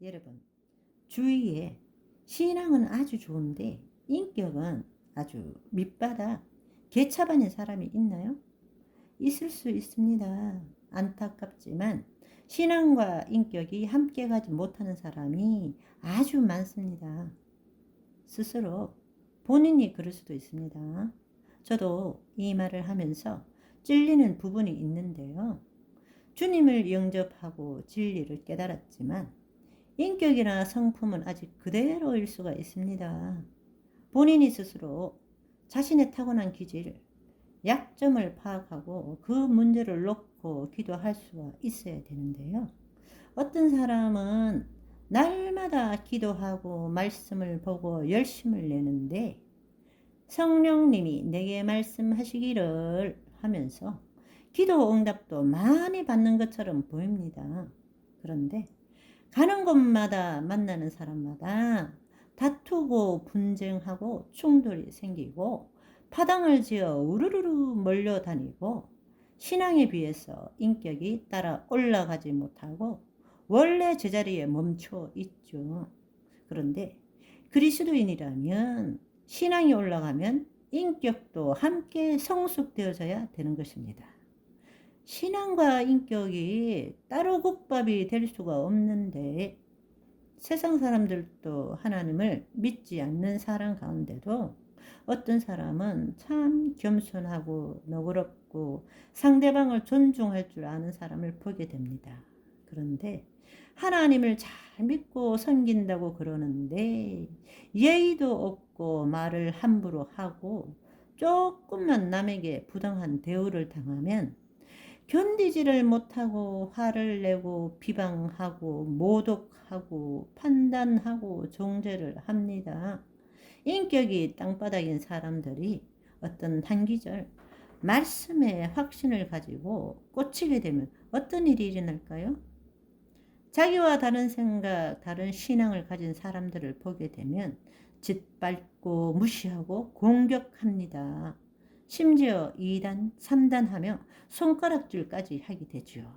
여러분, 주위에 신앙은 아주 좋은데 인격은 아주 밑바닥, 개차반인 사람이 있나요? 있을 수 있습니다. 안타깝지만 신앙과 인격이 함께 가지 못하는 사람이 아주 많습니다. 스스로 본인이 그럴 수도 있습니다. 저도 이 말을 하면서 찔리는 부분이 있는데요. 주님을 영접하고 진리를 깨달았지만 인격이나 성품은 아직 그대로일 수가 있습니다. 본인이 스스로 자신의 타고난 기질, 약점을 파악하고 그 문제를 놓고 기도할 수가 있어야 되는데요. 어떤 사람은 날마다 기도하고 말씀을 보고 열심을 내는데 성령님이 내게 말씀하시기를 하면서 기도 응답도 많이 받는 것처럼 보입니다. 그런데 가는 곳마다 만나는 사람마다 다투고 분쟁하고 충돌이 생기고 파당을 지어 우르르르 몰려다니고 신앙에 비해서 인격이 따라 올라가지 못하고 원래 제자리에 멈춰 있죠. 그런데 그리스도인이라면 신앙이 올라가면 인격도 함께 성숙되어져야 되는 것입니다. 신앙과 인격이 따로 국밥이 될 수가 없는데 세상 사람들도 하나님을 믿지 않는 사람 가운데도 어떤 사람은 참 겸손하고 너그럽고 상대방을 존중할 줄 아는 사람을 보게 됩니다. 그런데 하나님을 잘 믿고 섬긴다고 그러는데 예의도 없고 말을 함부로 하고 조금만 남에게 부당한 대우를 당하면 견디지를 못하고 화를 내고 비방하고 모독하고 판단하고 정죄를 합니다. 인격이 땅바닥인 사람들이 어떤 단기절 말씀에 확신을 가지고 꽂히게 되면 어떤 일이 일어날까요? 자기와 다른 생각, 다른 신앙을 가진 사람들을 보게 되면 짓밟고 무시하고 공격합니다. 심지어 2단, 3단 하며 손가락질까지 하게 되죠.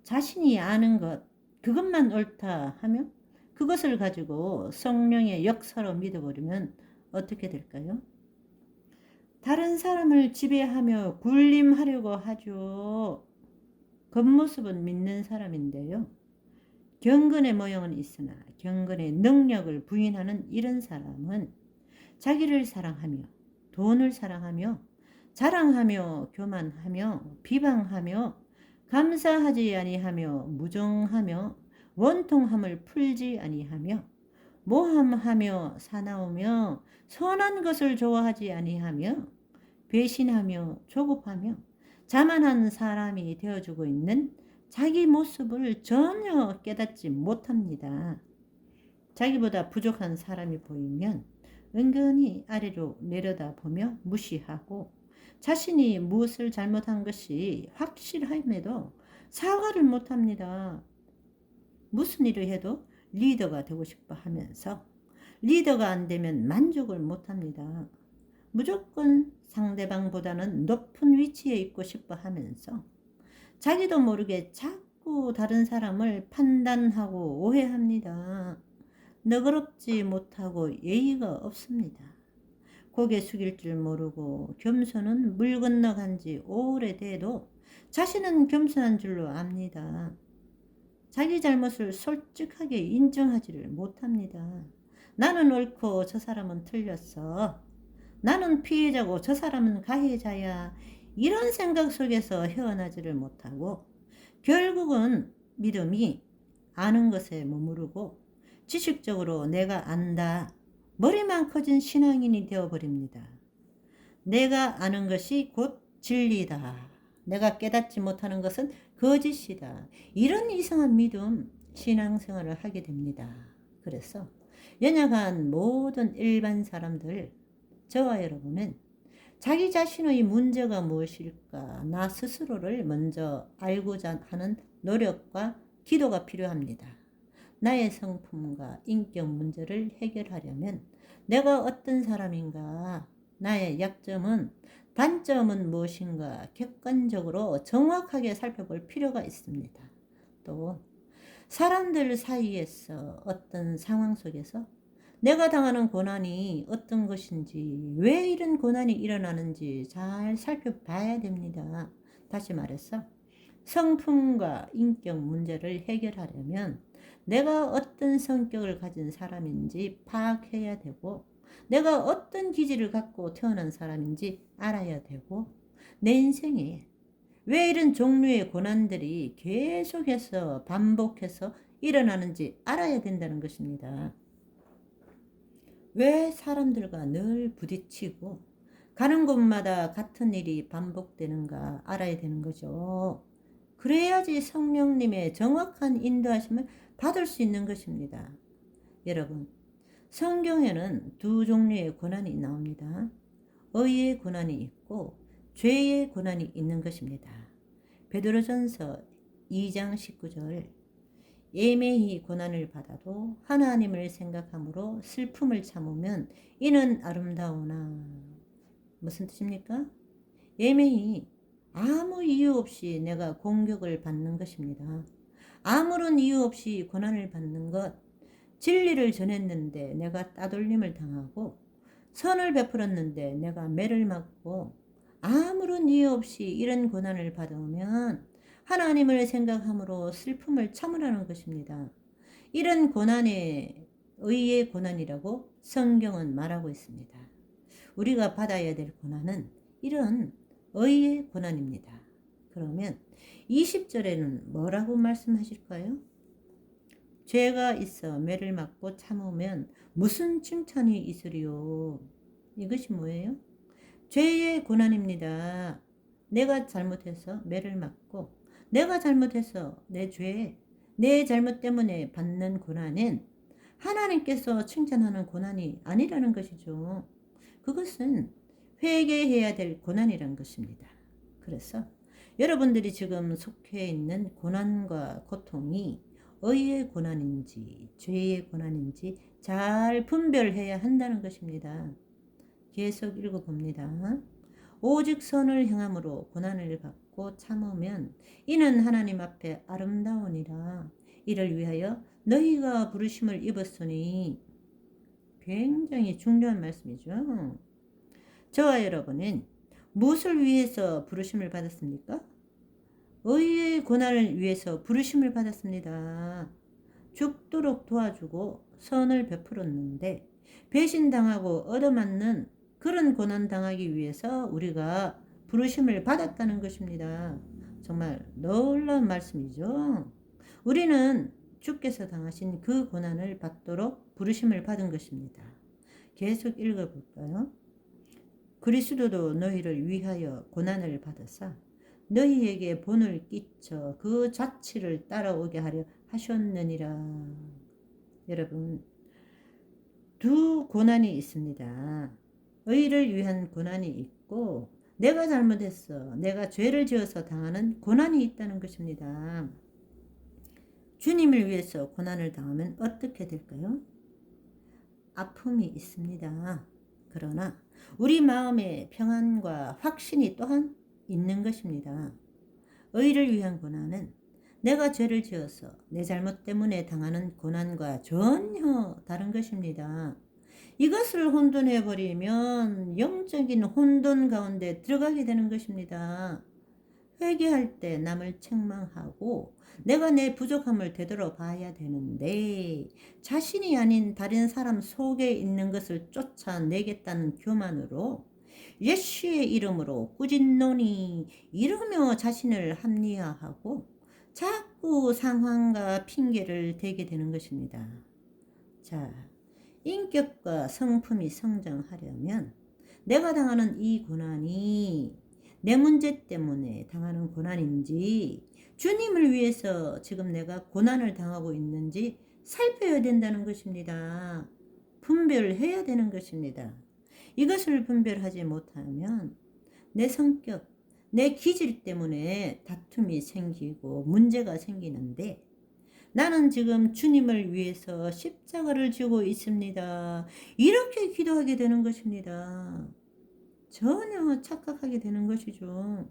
자신이 아는 것, 그것만 옳다 하며 그것을 가지고 성령의 역사로 믿어버리면 어떻게 될까요? 다른 사람을 지배하며 군림하려고 하죠. 겉모습은 믿는 사람인데요. 경건의 모형은 있으나 경건의 능력을 부인하는 이런 사람은 자기를 사랑하며 돈을 사랑하며 자랑하며 교만하며 비방하며 감사하지 아니하며 무정하며 원통함을 풀지 아니하며 모함하며 사나우며 선한 것을 좋아하지 아니하며 배신하며 조급하며 자만한 사람이 되어주고 있는 자기 모습을 전혀 깨닫지 못합니다. 자기보다 부족한 사람이 보이면 은근히 아래로 내려다보며 무시하고 자신이 무엇을 잘못한 것이 확실함에도 사과를 못합니다. 무슨 일을 해도 리더가 되고 싶어 하면서 리더가 안 되면 만족을 못합니다. 무조건 상대방보다는 높은 위치에 있고 싶어 하면서 자기도 모르게 자꾸 다른 사람을 판단하고 오해합니다. 너그럽지 못하고 예의가 없습니다. 고개 숙일 줄 모르고 겸손은 물 건너간 지 오래돼도 자신은 겸손한 줄로 압니다. 자기 잘못을 솔직하게 인정하지를 못합니다. 나는 옳고 저 사람은 틀렸어. 나는 피해자고 저 사람은 가해자야. 이런 생각 속에서 헤어나지를 못하고 결국은 믿음이 아는 것에 머무르고 지식적으로 내가 안다. 머리만 커진 신앙인이 되어버립니다. 내가 아는 것이 곧 진리다. 내가 깨닫지 못하는 것은 거짓이다. 이런 이상한 믿음, 신앙생활을 하게 됩니다. 그래서 연약한 모든 일반 사람들, 저와 여러분은 자기 자신의 문제가 무엇일까 나 스스로를 먼저 알고자 하는 노력과 기도가 필요합니다. 나의 성품과 인격 문제를 해결하려면 내가 어떤 사람인가, 나의 약점은, 단점은 무엇인가 객관적으로 정확하게 살펴볼 필요가 있습니다. 또 사람들 사이에서 어떤 상황 속에서 내가 당하는 고난이 어떤 것인지, 왜 이런 고난이 일어나는지 잘 살펴봐야 됩니다. 다시 말해서 성품과 인격 문제를 해결하려면 내가 어떤 성격을 가진 사람인지 파악해야 되고, 내가 어떤 기질을 갖고 태어난 사람인지 알아야 되고, 내 인생에 왜 이런 종류의 고난들이 계속해서 반복해서 일어나는지 알아야 된다는 것입니다. 왜 사람들과 늘 부딪히고 가는 곳마다 같은 일이 반복되는가 알아야 되는 거죠. 그래야지 성령님의 정확한 인도하심을 받을 수 있는 것입니다. 여러분, 성경에는 두 종류의 고난이 나옵니다. 의의 고난이 있고 죄의 고난이 있는 것입니다. 베드로전서 2장 19절, 예매히 고난을 받아도 하나님을 생각함으로 슬픔을 참으면 이는 아름다우나. 무슨 뜻입니까? 예매히 아무 이유 없이 내가 공격을 받는 것입니다. 아무런 이유 없이 고난을 받는 것, 진리를 전했는데 내가 따돌림을 당하고, 선을 베풀었는데 내가 매를 맞고, 아무런 이유 없이 이런 고난을 받으면 하나님을 생각함으로 슬픔을 참으라는 것입니다. 이런 고난에 의의 고난이라고 성경은 말하고 있습니다. 우리가 받아야 될 고난은 이런 의의 고난입니다. 그러면 20절에는 뭐라고 말씀하실까요? 죄가 있어 매를 맞고 참으면 무슨 칭찬이 있으리요? 이것이 뭐예요? 죄의 고난입니다. 내가 잘못해서 매를 맞고, 내가 잘못해서 내 죄, 내 잘못 때문에 받는 고난은 하나님께서 칭찬하는 고난이 아니라는 것이죠. 그것은 회개해야 될 고난이라는 것입니다. 그래서 여러분들이 지금 속해 있는 고난과 고통이 의의 고난인지 죄의 고난인지 잘 분별해야 한다는 것입니다. 계속 읽어봅니다. 오직 선을 행함으로 고난을 받고 참으면 이는 하나님 앞에 아름다우니라. 이를 위하여 너희가 부르심을 입었으니. 굉장히 중요한 말씀이죠. 저와 여러분은 무엇을 위해서 부르심을 받았습니까? 의의 고난을 위해서 부르심을 받았습니다. 죽도록 도와주고 선을 베풀었는데 배신당하고 얻어맞는 그런 고난 당하기 위해서 우리가 부르심을 받았다는 것입니다. 정말 놀라운 말씀이죠. 우리는 주께서 당하신 그 고난을 받도록 부르심을 받은 것입니다. 계속 읽어볼까요? 그리스도도 너희를 위하여 고난을 받으사 너희에게 본을 끼쳐 그 자취를 따라오게 하려 하셨느니라. 여러분, 두 고난이 있습니다. 의를 위한 고난이 있고, 내가 잘못했어, 내가 죄를 지어서 당하는 고난이 있다는 것입니다. 주님을 위해서 고난을 당하면 어떻게 될까요? 아픔이 있습니다. 그러나 우리 마음의 평안과 확신이 또한 있는 것입니다. 의를 위한 고난은 내가 죄를 지어서 내 잘못 때문에 당하는 고난과 전혀 다른 것입니다. 이것을 혼돈해버리면 영적인 혼돈 가운데 들어가게 되는 것입니다. 회개할 때 남을 책망하고 내가 내 부족함을 되돌아봐야 되는데, 자신이 아닌 다른 사람 속에 있는 것을 쫓아내겠다는 교만으로 예수의 이름으로 꾸짖노니 이러며 자신을 합리화하고 자꾸 상황과 핑계를 대게 되는 것입니다. 자, 인격과 성품이 성장하려면 내가 당하는 이 고난이 내 문제 때문에 당하는 고난인지 주님을 위해서 지금 내가 고난을 당하고 있는지 살펴야 된다는 것입니다. 분별해야 되는 것입니다. 이것을 분별하지 못하면 내 성격, 내 기질 때문에 다툼이 생기고 문제가 생기는데, 나는 지금 주님을 위해서 십자가를 지고 있습니다, 이렇게 기도하게 되는 것입니다. 전혀 착각하게 되는 것이죠.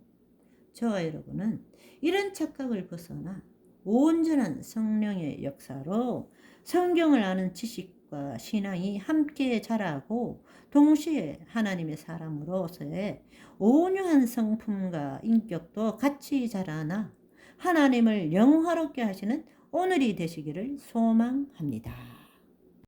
저와 여러분은 이런 착각을 벗어나 온전한 성령의 역사로 성경을 아는 지식과 신앙이 함께 자라고 동시에 하나님의 사람으로서의 온유한 성품과 인격도 같이 자라나 하나님을 영화롭게 하시는 오늘이 되시기를 소망합니다.